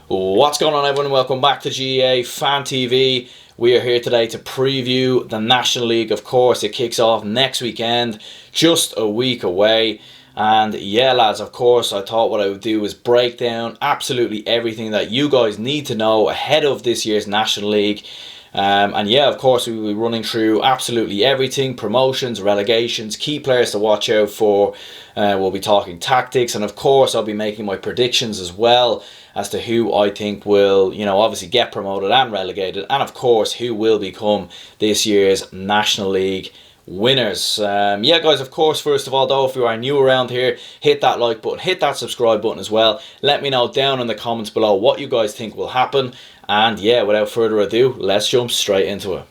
What's going on, everyone? Welcome back to GEA Fan TV. We are here today to preview the National League. Of course, it kicks off next weekend, just a week away. And yeah, lads, of course, I thought what I would do is break down absolutely everything that you guys need to know ahead of this year's National League. And yeah, of course, we will be running through absolutely everything: promotions, relegations, key players to watch out for. We'll be talking tactics, and of course, I'll be making my predictions as well as to who I think will, obviously get promoted and relegated, and of course, who will become this year's National League winners. Yeah, guys, of course, first of all, though, if you are new around here, hit that like button, hit that subscribe button as well. Let me know down in the comments below what you guys think will happen. And yeah, without further ado, let's jump straight into it.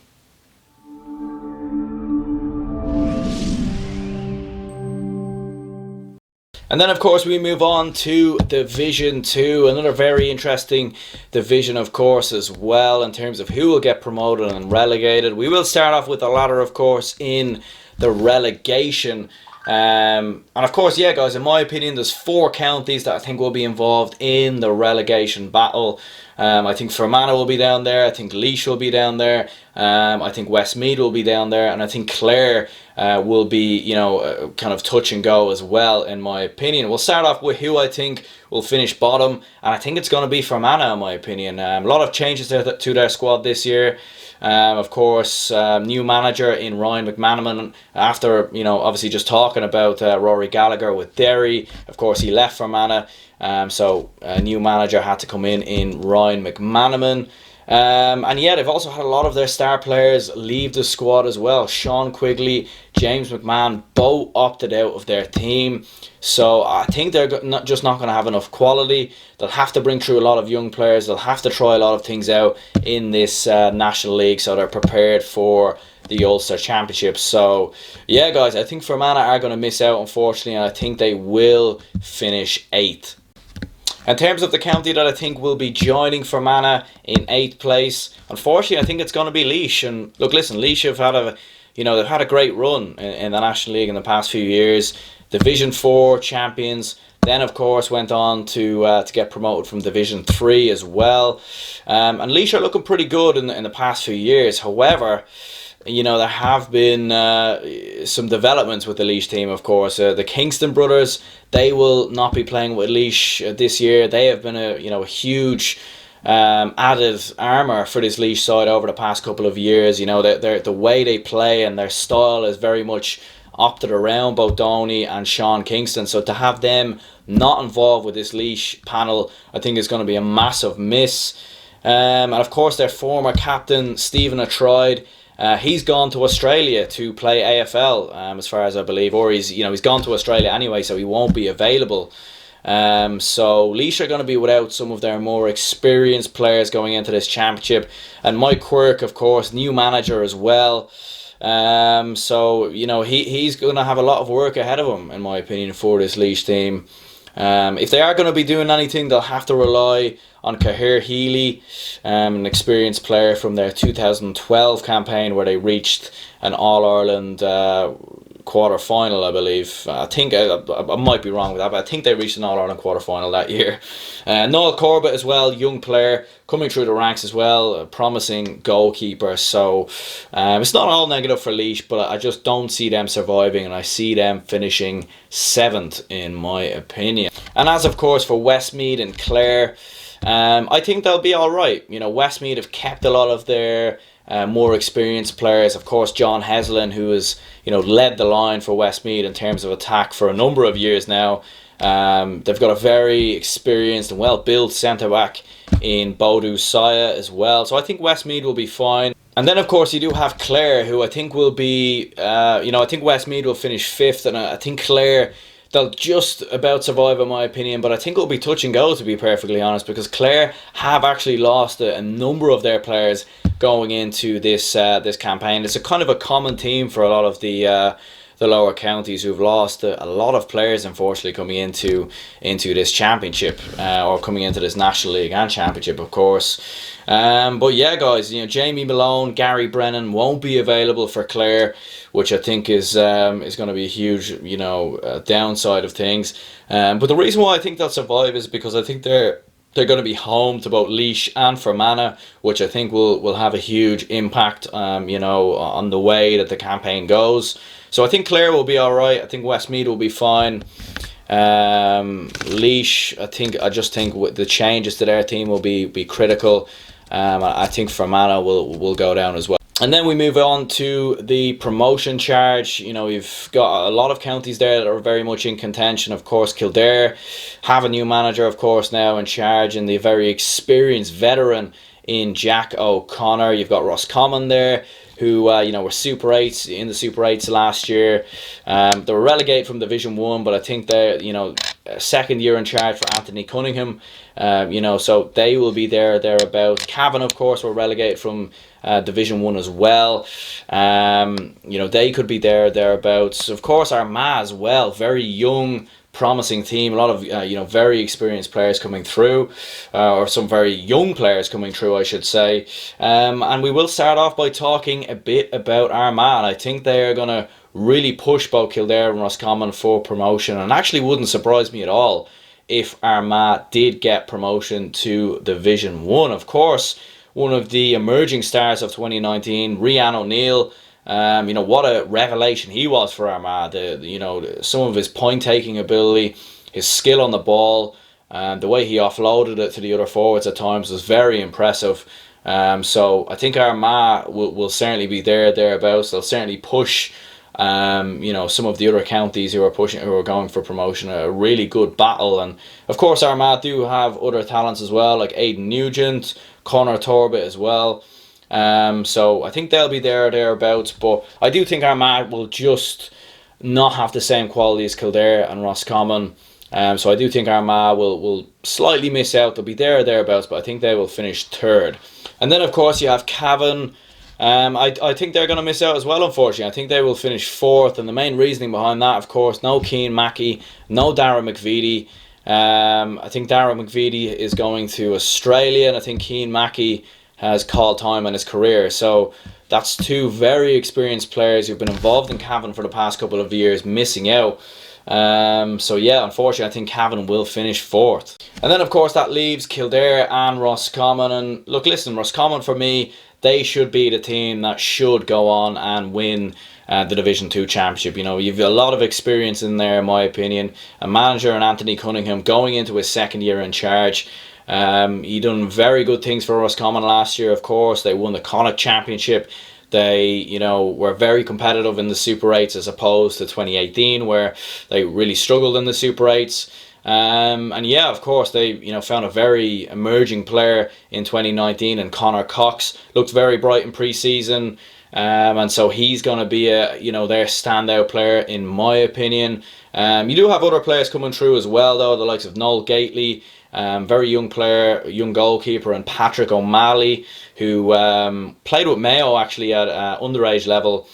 And then, of course, we move on to Division 2, another very interesting division, of course, as well, in terms of who will get promoted and relegated. We will start off with the ladder, of course, in the relegation. And of course, yeah, guys, in my opinion, there's 4 counties that I think will be involved in the relegation battle. I think Fermanagh will be down there. I think Laois will be down there. I think Westmeath will be down there, and I think Clare will be, kind of touch and go as well, in my opinion. We'll start off with who I think will finish bottom, and I think it's going to be Fermanagh, in my opinion. A lot of changes to their squad this year. Of course, new manager in Ryan McManaman. After, obviously just talking about Rory Gallagher with Derry, of course he left Fermanagh. So a new manager had to come in Ryan McManaman. And yeah, they've also had a lot of their star players leave the squad as well. Sean Quigley, James McMahon, both opted out of their team. So I think they're just not going to have enough quality. They'll have to bring through a lot of young players. They'll have to try a lot of things out in this National League, so they're prepared for the Ulster Championship. So yeah, guys, I think Fermanagh are going to miss out, unfortunately, and I think they will finish 8th. In terms of the county that I think will be joining Fermanagh in 8th place, unfortunately, I think it's going to be Laois. And look, listen, Laois have had they've had a great run in the National League in the past few years. Division 4 champions. Then, of course, went on to get promoted from Division 3 as well. And Laois are looking pretty good in the past few years. However, there have been some developments with the Laois team, of course. The Kingston brothers, they will not be playing with Laois this year. They have been a huge added armour for this Laois side over the past couple of years. The way they play and their style is very much opted around both Downey and Sean Kingston. So to have them not involved with this Laois panel, I think is going to be a massive miss. And of course, their former captain, Stephen Atroyd, he's gone to Australia to play AFL, as far as I believe, or he's gone to Australia anyway, so he won't be available. So Laois are going to be without some of their more experienced players going into this championship, and Mike Quirk, of course, new manager as well. So he's going to have a lot of work ahead of him, in my opinion, for this Laois team. If they are going to be doing anything, they'll have to rely on Cahir Healy, an experienced player from their 2012 campaign where they reached an All-Ireland quarter-final, I believe. I think I might be wrong with that, but I think they reached an All-Ireland quarter-final that year. Noel Corbett as well, young player, coming through the ranks as well, a promising goalkeeper. So it's not all negative for Laois, but I just don't see them surviving, and I see them finishing 7th, in my opinion. And as, of course, for Westmeath and Clare, I think they'll be alright. Westmeath have kept a lot of their more experienced players. Of course, John Heslin, who has led the line for Westmeath in terms of attack for a number of years now. They've got a very experienced and well-built centre-back in Bodu Saya as well. So I think Westmeath will be fine. And then, of course, you do have Clare, who I think will be, I think Westmeath will finish 5th, and I think Clare, they'll just about survive, in my opinion, but I think it'll be touch and go, to be perfectly honest, because Clare have actually lost a number of their players going into this campaign. It's a kind of a common theme for a lot of the lower counties who've lost a lot of players, unfortunately, coming into this championship, or coming into this National League and Championship, of course. But yeah, guys, Jamie Malone, Gary Brennan won't be available for Clare, which I think is going to be a huge, downside of things. But the reason why I think they'll survive is because I think they're They're going to be home to both Laois and Fermanagh, which I think will have a huge impact, on the way that the campaign goes. So I think Clare will be all right. I think Westmeath will be fine. Laois, I just think with the changes to their team will be critical. I think Fermanagh will go down as well. And then we move on to the promotion charge. We've got a lot of counties there that are very much in contention. Of course, Kildare have a new manager, of course, now in charge, and the very experienced veteran in Jack O'Connor. You've got Roscommon there, who were Super 8s in the Super 8s last year. They were relegated from Division 1, but I think they're second year in charge for Anthony Cunningham. So they will be thereabouts. Cavan, of course, were relegated from Division 1 as well. They could be thereabouts. Of course, Armagh as well, very young, promising team. A lot of very experienced players coming through, or some very young players coming through, I should say. And we will start off by talking a bit about Armagh. I think they are going to really push both Kildare and Roscommon for promotion, and actually wouldn't surprise me at all if Armagh did get promotion to Division 1. Of course, one of the emerging stars of 2019, Rian O'Neill. What a revelation he was for Armagh. Some of his point-taking ability, his skill on the ball, and the way he offloaded it to the other forwards at times was very impressive. So I think Armagh will certainly be thereabouts. They'll certainly push some of the other counties who are going for promotion. A really good battle. And of course Armagh do have other talents as well, like Aidan Nugent, Conor Torbett as well. So I think they'll be thereabouts, but I do think Armagh will just not have the same quality as Kildare and Roscommon. So I do think Armagh will slightly miss out. They'll be thereabouts, but I think they will finish third. And then of course you have Cavan. I think they're going to miss out as well, unfortunately. I think they will finish fourth, and the main reasoning behind that, of course, no Cian Mackey, no Darragh McVitie. I think Darragh McVitie is going to Australia, and I think Cian Mackey has called time on his career. So that's two very experienced players who've been involved in Cavan for the past couple of years missing out. So yeah, unfortunately I think Cavan will finish fourth. And then of course that leaves Kildare and Roscommon. And look, listen, Roscommon for me, they should be the team that should go on and win the Division 2 Championship. You've a lot of experience in there, in my opinion. A manager in Anthony Cunningham going into his second year in charge. He done very good things for Roscommon last year, of course. They won the Connacht Championship. They, were very competitive in the Super 8s as opposed to 2018, where they really struggled in the Super 8s. And yeah, of course, they found a very emerging player in 2019, and Connor Cox looked very bright in pre-season. And so he's going to be their standout player, in my opinion. You do have other players coming through as well, though, the likes of Noel Gately, very young player, young goalkeeper, and Patrick O'Malley, who played with Mayo actually at underage level,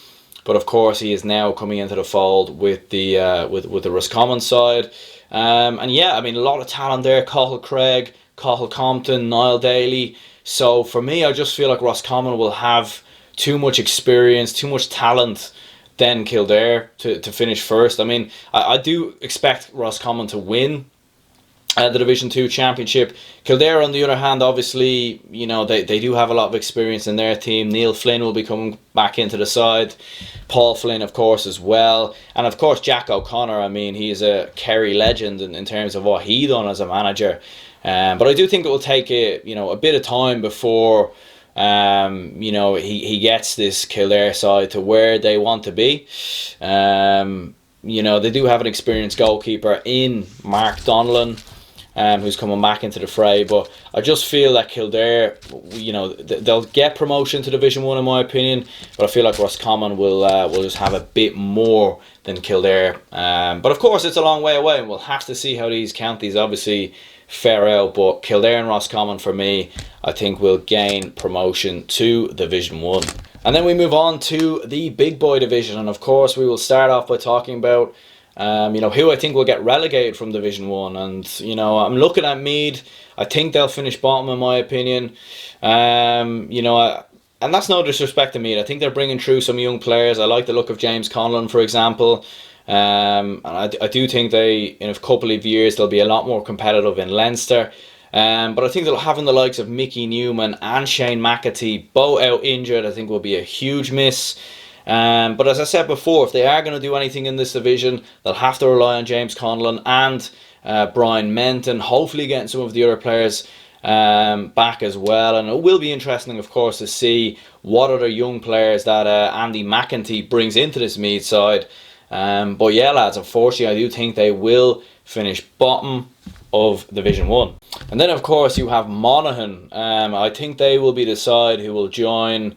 but of course he is now coming into the fold with the Roscommon side. And yeah, I mean, a lot of talent there. Cathal Craig, Cathal Compton, Niall Daly. So for me, I just feel like Roscommon will have too much experience, too much talent than Kildare to finish first. I mean, I do expect Roscommon to win the Division 2 Championship. Kildare, on the other hand, obviously, they do have a lot of experience in their team. Neil Flynn will be coming back into the side. Paul Flynn, of course, as well. And, of course, Jack O'Connor. I mean, he's a Kerry legend in terms of what he done as a manager. But I do think it will take a bit of time before he gets this Kildare side to where they want to be. They do have an experienced goalkeeper in Mark Donlan, who's coming back into the fray, but I just feel that Kildare, they'll get promotion to Division 1 in my opinion, but I feel like Roscommon will just have a bit more than Kildare. But of course it's a long way away, and we'll have to see how these counties obviously fare out, but Kildare and Roscommon for me, I think will gain promotion to Division 1. And then we move on to the big boy division, and of course we will start off by talking about who I think will get relegated from Division 1. And I'm looking at Meath. I think they'll finish bottom in my opinion. And that's no disrespect to Meath. I think they're bringing through some young players. I like the look of James Conlon, for example. And I do think in a couple of years they'll be a lot more competitive in Leinster. But I think that having the likes of Mickey Newman and Shane McAtee both out injured, I think will be a huge miss. But as I said before, if they are going to do anything in this division, they'll have to rely on James Conlon and Brian Menton, hopefully getting some of the other players back as well. And it will be interesting, of course, to see what other young players that Andy McEntee brings into this Meath side. But yeah, lads, unfortunately, I do think they will finish bottom of Division 1. And then, of course, you have Monaghan. I think they will be the side who will join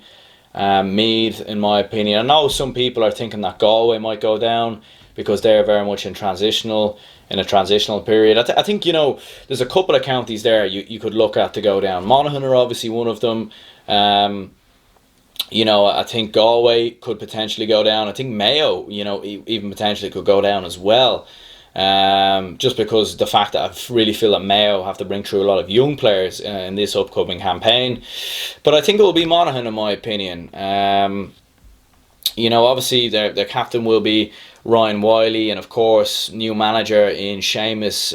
Meath, in my opinion. I know some people are thinking that Galway might go down because they're very much in a transitional period. I think, you know, there's a couple of counties there you could look at to go down. Monaghan are obviously one of them. You know, I think Galway could potentially go down. I think Mayo, you know, even potentially could go down as well. Just because the fact that I really feel that Mayo have to bring through a lot of young players in this upcoming campaign. But I think it will be Monaghan, in my opinion. You know, obviously their captain will be Ryan Wiley, and of course new manager in Seamus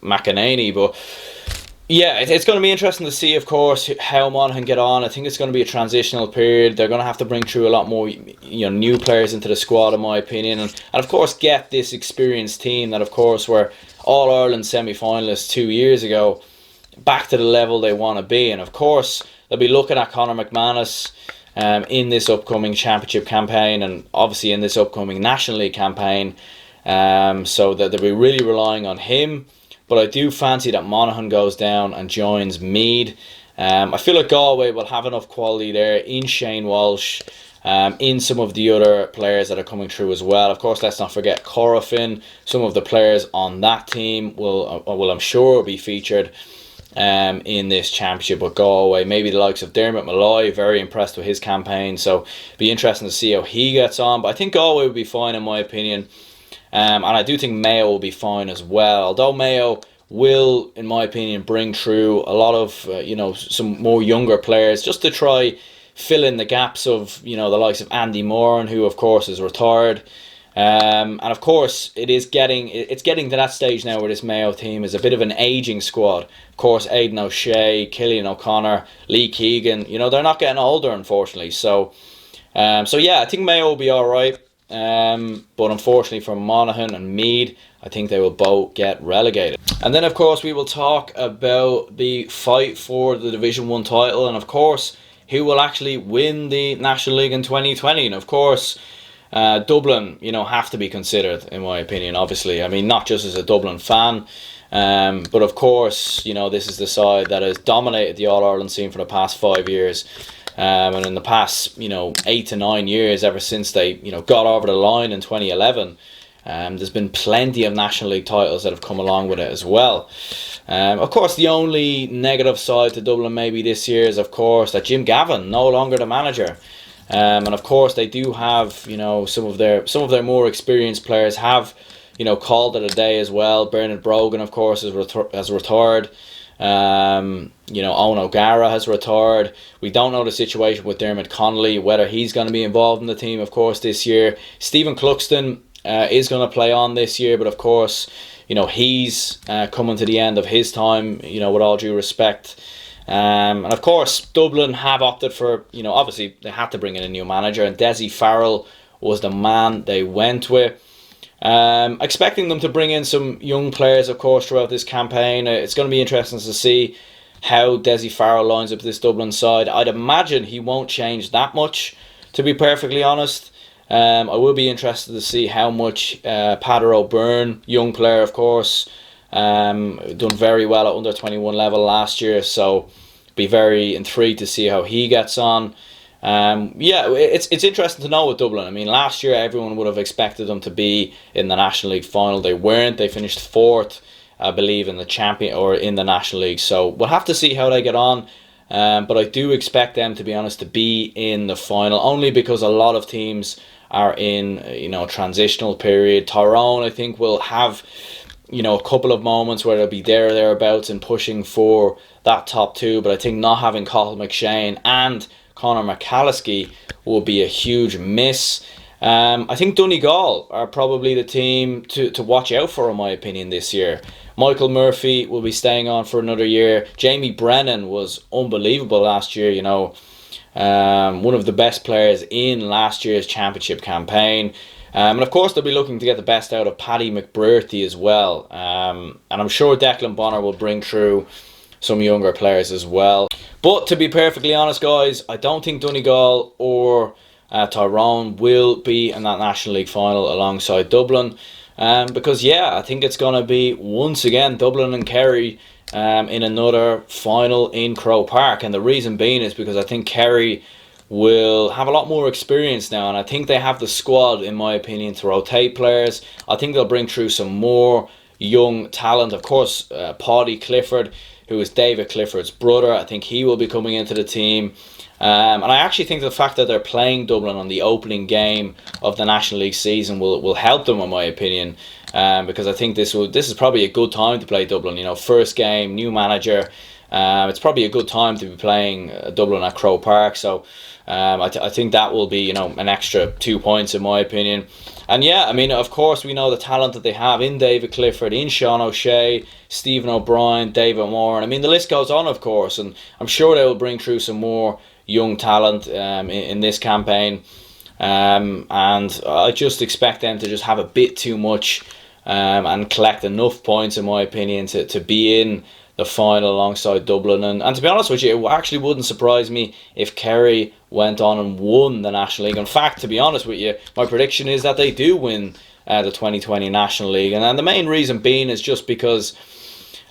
McEnany. But yeah, it's going to be interesting to see, of course, how Monaghan get on. I think it's going to be a transitional period. They're going to have to bring through a lot more, you know, new players into the squad, in my opinion, and of course get this experienced team that, of course, were All-Ireland semi-finalists 2 years ago back to the level they want to be. And of course they'll be looking at Conor McManus in this upcoming championship campaign, and obviously in this upcoming National League campaign. So that they'll be really relying on him. But I do fancy that Monaghan goes down and joins Meath. I feel like Galway will have enough quality there in Shane Walsh, in some of the other players that are coming through as well. Of course, let's not forget Corofin. Some of the players on that team will I'm sure, be featured in this championship with Galway. Maybe the likes of Dermot Malloy, very impressed with his campaign. So be interesting to see how he gets on. But I think Galway will be fine, in my opinion. And I do think Mayo will be fine as well. Although Mayo will, in my opinion, bring through a lot of, you know, some more younger players just to try fill in the gaps of, you know, the likes of Andy Moran, who of course is retired. And of course it's getting to that stage now where this Mayo team is a bit of an aging squad. Of course, Aidan O'Shea, Killian O'Connor, Lee Keegan, you know, they're not getting older, unfortunately. So yeah, I think Mayo will be alright. But unfortunately for Monaghan and Meath, I think they will both get relegated. And then, of course, we will talk about the fight for the Division 1 title, and of course who will actually win the National League in 2020. And of course Dublin, you know, have to be considered, in my opinion, obviously. I mean, not just as a Dublin fan, but of course, you know, this is the side that has dominated the All-Ireland scene for the past 5 years. And in the past, you know, 8 to 9 years, ever since they, you know, got over the line in 2011, there's been plenty of National League titles that have come along with it as well. Of course, the only negative side to Dublin maybe this year is, of course, that Jim Gavin no longer the manager. And of course, they do have, you know, some of their more experienced players have, you know, called it a day as well. Bernard Brogan, of course, has retired. You know, Owen O'Gara has retired. We don't know the situation with Dermot Connolly, whether he's going to be involved in the team, of course, this year. Stephen Cluxton is going to play on this year, but of course, you know, he's coming to the end of his time, you know, with all due respect. And of course, Dublin have opted for, you know, obviously they had to bring in a new manager, and Dessie Farrell was the man they went with. Expecting them to bring in some young players, of course, throughout this campaign. It's going to be interesting to see how Dessie Farrell lines up this Dublin side. I'd imagine he won't change that much, to be perfectly honest. I will be interested to see how much Pader O'Byrne, young player, of course, done very well at under 21 level last year, so be very intrigued to see how he gets on. Yeah, it's interesting to know with Dublin. I mean, last year everyone would have expected them to be in the National League final. They weren't. They finished fourth, I believe, in the champion or in the National League. So we'll have to see how they get on. But I do expect them, to be honest, to be in the final, only because a lot of teams are in, you know, transitional period. Tyrone, I think, will have, you know, a couple of moments where they'll be there or thereabouts and pushing for that top two. But I think not having Cathal McShane and Conor McCalliskey will be a huge miss. I think Donegal are probably the team to watch out for, in my opinion, this year. Michael Murphy will be staying on for another year. Jamie Brennan was unbelievable last year, you know. One of the best players in last year's championship campaign. And of course, they'll be looking to get the best out of Paddy McBrearty as well. And I'm sure Declan Bonner will bring through some younger players as well. But to be perfectly honest, guys, I don't think Donegal or Tyrone will be in that National League final alongside Dublin. Because, yeah, I think it's going to be, once again, Dublin and Kerry in another final in Croke Park. And the reason being is because I think Kerry will have a lot more experience now, and I think they have the squad, in my opinion, to rotate players. I think they'll bring through some more young talent. Of course, Paddy Clifford, who is David Clifford's brother, I think he will be coming into the team. And I actually think the fact that they're playing Dublin on the opening game of the National League season will help them, in my opinion, because I think this is probably a good time to play Dublin. You know, first game, new manager. It's probably a good time to be playing Dublin at Croke Park. So I think that will be, you know, an extra 2 points in my opinion. And yeah, I mean, of course, we know the talent that they have in David Clifford, in Sean O'Shea, Stephen O'Brien, David Moore. And I mean, the list goes on, of course. And I'm sure they will bring through some more young talent in this campaign. And I just expect them to just have a bit too much and collect enough points, in my opinion, to be in the final alongside Dublin. And to be honest with you, it actually wouldn't surprise me if Kerry went on and won the National League. In fact, to be honest with you, my prediction is that they do win the 2020 National League. And the main reason being is just because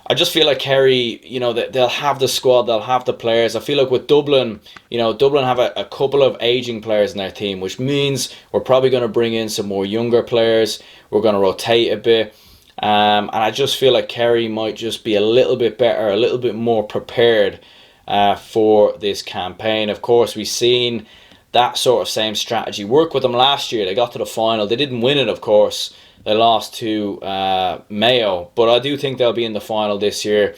I just feel like Kerry, you know, they'll have the squad, they'll have the players. I feel like with Dublin, you know, Dublin have a couple of aging players in their team, which means we're probably going to bring in some more younger players. We're going to rotate a bit. And I just feel like Kerry might just be a little bit better, a little bit more prepared for this campaign. Of course, we've seen that sort of same strategy work with them last year. They got to the final. They didn't win it, of course. They lost to Mayo. But I do think they'll be in the final this year.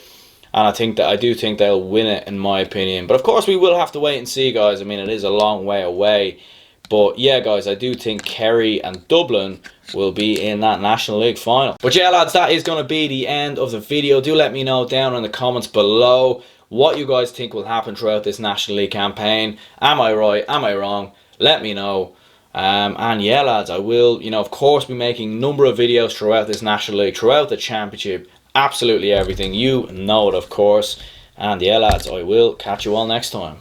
And I do think they'll win it, in my opinion. But of course, we will have to wait and see, guys. I mean, it is a long way away. But yeah, guys, I do think Kerry and Dublin will be in that National League final. But yeah, lads, that is going to be the end of the video. Do let me know down in the comments below what you guys think will happen throughout this National League campaign. Am I right? Am I wrong? Let me know. And yeah, lads, I will, you know, of course, be making a number of videos throughout this National League, throughout the championship, absolutely everything. You know it, of course. And yeah, lads, I will catch you all next time.